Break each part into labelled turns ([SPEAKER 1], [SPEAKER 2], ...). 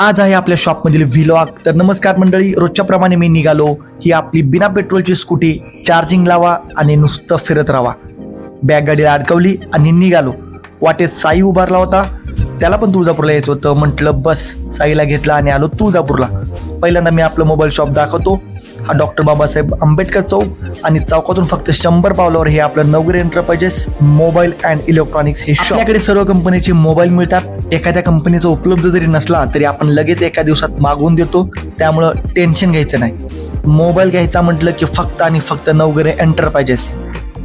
[SPEAKER 1] आज आहे आपल्या शॉपमधील व्लॉग. तर नमस्कार मंडळी, रोजच्या प्रमाणे मी निघालो. ही आपली बिना पेट्रोलची स्कूटी, चार्जिंग लावा आणि नुसतं फिरत राहा. बॅग गाडीला अडकवली आणि निघालो. वाटेत साई उभारला होता, त्याला पण तुळजापूरला यायचं होतं. म्हटलं बस, साईला घेतला आणि आलो तुळजापूरला. पहिल्यांदा मी आपलं मोबाईल शॉप दाखवतो. हा डॉक्टर बाबासाहेब आंबेडकर चौक आणि चौकातून फक्त 100 पावलावर हे आपलं नवगिरी एंटरप्राइजेस मोबाईल अँड इलेक्ट्रॉनिक्स हे शॉप. आपल्याकडे सर्व कंपनीचे मोबाईल मिळतात. एखाद्या कंपनीचा उपलब्ध जरी नसला तरी आपण लगेच एका दिवसात मागवून देतो. त्यामुळं टेन्शन घ्यायचं नाही. मोबाईल घ्यायचा म्हटलं की फक्त आणि फक्त नवगिरी एंटरप्राइजेस.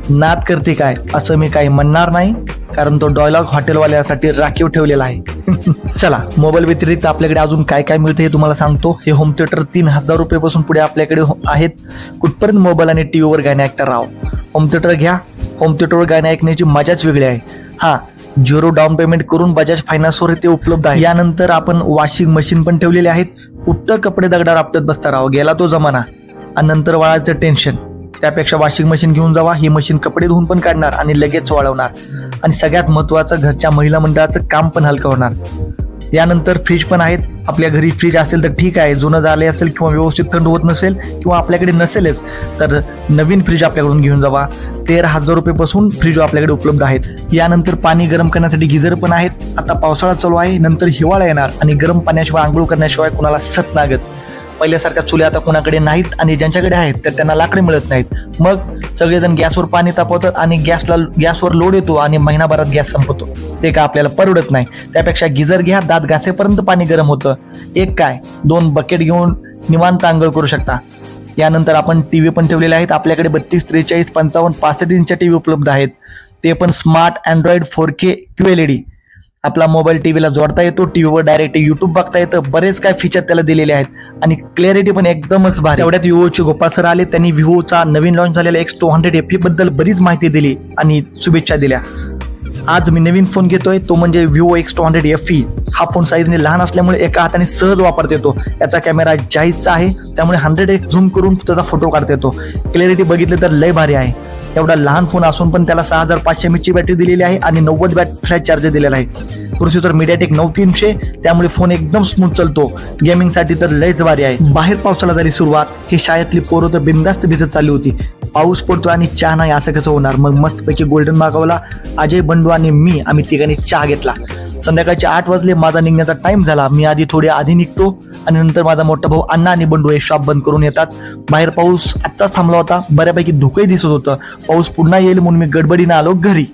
[SPEAKER 1] नाद करते काय असं मी काही म्हणणार नाही, कारण तो डायलॉग हॉटेलवाल्यासाठी राखीव ठेवलेला आहे. चला, मोबाईल व्यतिरिक्त आपल्याकडे अजून काय काय मिळतं हे तुम्हाला सांगतो. हे होम थिएटर 3000 रुपयापासून पुढे आपल्याकडे आहेत. कुठपर्यंत मोबाईल आणि टीव्हीवर गाणे ऐकता राहा. होम थिएटर घ्या. होम थिएटरवर गाणे ऐकण्याची मजाच वेगळी आहे. हा, 0 डाऊन पेमेंट करून बजाज फायनान्सवर ते उपलब्ध आहे. यानंतर आपण वॉशिंग मशीन पण ठेवलेले आहेत. कुठं कपडे दगडावर आपटत बसता राहा, गेला तो जमाना. आणि नंतर वाळायचं टेन्शन. त्यापेक्षा वॉशिंग मशीन घेऊन जावा. ही मशीन कपडे धुवून पण काढणार आणि लगेच वाळवणार. आणि सगळ्यात महत्त्वाचं, घरच्या महिला मंडळाचं काम पण हलकं होणार. यानंतर फ्रीज पण आहेत. आपल्या घरी फ्रीज असेल तर ठीक आहे, जुनं झाले असेल किंवा व्यवस्थित थंड होत नसेल किंवा आपल्याकडे नसेलच तर नवीन फ्रीज आपल्याकडून घेऊन जावा. 13,000 रुपयेपासून फ्रीज आपल्याकडे उपलब्ध आहेत. यानंतर पाणी गरम करण्यासाठी गिझर पण आहेत. आता पावसाळा चालू आहे, नंतर हिवाळा येणार आणि गरम पाण्याशिवाय आंघोळ करण्याशिवाय कुणाला सत लागत. पहिल्यासारख्या चुल्या आता कोणाकडे नाहीत आणि ज्यांच्याकडे आहेत तर त्यांना लाकडे मिळत नाहीत. मग सगळेजण गॅसवर पाणी तापवतात आणि गॅसवर लोड येतो आणि महिनाभरात गॅस संपतो. ते का आपल्याला परवडत नाही. त्यापेक्षा गिझर घ्या, दात घासेपर्यंत पाणी गरम होतं. एक काय 2 बकेट घेऊन निवांत आंघोळ करू शकता. यानंतर आपण टीव्ही पण ठेवलेले आहेत. आपल्याकडे 32, 43, 55, 65 इंचच्या टीव्ही उपलब्ध आहेत. ते पण स्मार्ट अँड्रॉइड 4K QLED. आपला मोबाईल टीव्हीला जोडता येतो. टीव्हीवर डायरेक्ट युट्यूब बघता येतं. बरेच काय फीचर त्याला दिलेले आहेत आणि क्लॅरिटी पण एकदमच भारी. तेवढ्यात विवोचे गोपाळ सर आले. त्यांनी विवोचा नवीन लॉन्च झालेला X200 FE बद्दल बरीच माहिती दिली आणि शुभेच्छा दिल्या. आज मी नवीन फोन घेतोय, तो म्हणजे विवो X200 FE. हा फोन साईजने लहान असल्यामुळे एका हाताने सहज वापरता येतो. याचा कॅमेरा जाईसचा आहे, त्यामुळे 100x झूम करून त्याचा फोटो काढता येतो. क्लॅरिटी बघितली तर लय भारी आहे. एवढा लहान फोन असून पण त्याला 6500 mAh बॅटरी दिलेली आहे आणि 90 वॅट फ्लॅश चार्जर दिलेला आहे. प्रोसेसर MediaTek 9300, त्यामुळे फोन एकदम स्मूथ चालतो. गेमिंगसाठी तर लयच भारी आहे. बाहेर पावसाला झाली सुरुवात. ही शाळेतली पोरं तर बिंदास्त भिजत चालली होती. पाऊस पडतो आणि चहा नाही असं कसं होणार. मग मस्तपैकी गोल्डन मागवला. अजय, बंडू आणि मी आम्ही तिघांनी चहा घेतला. संध्याकाळचे 8 वाजले. माझा निघण्याचा टाइम झाला. मी थोडी आधी निघतो आणि नंतर माझा मोठा भाऊ अण्णा आणि बंडू हे शॉप बंद करून येतात. बाहेर पाऊस आत्ताच थांबला होता. बऱ्यापैकी धुकंही दिसत होतं. पाऊस पुन्हा येईल म्हणून मी गडबडीनं आलो घरी.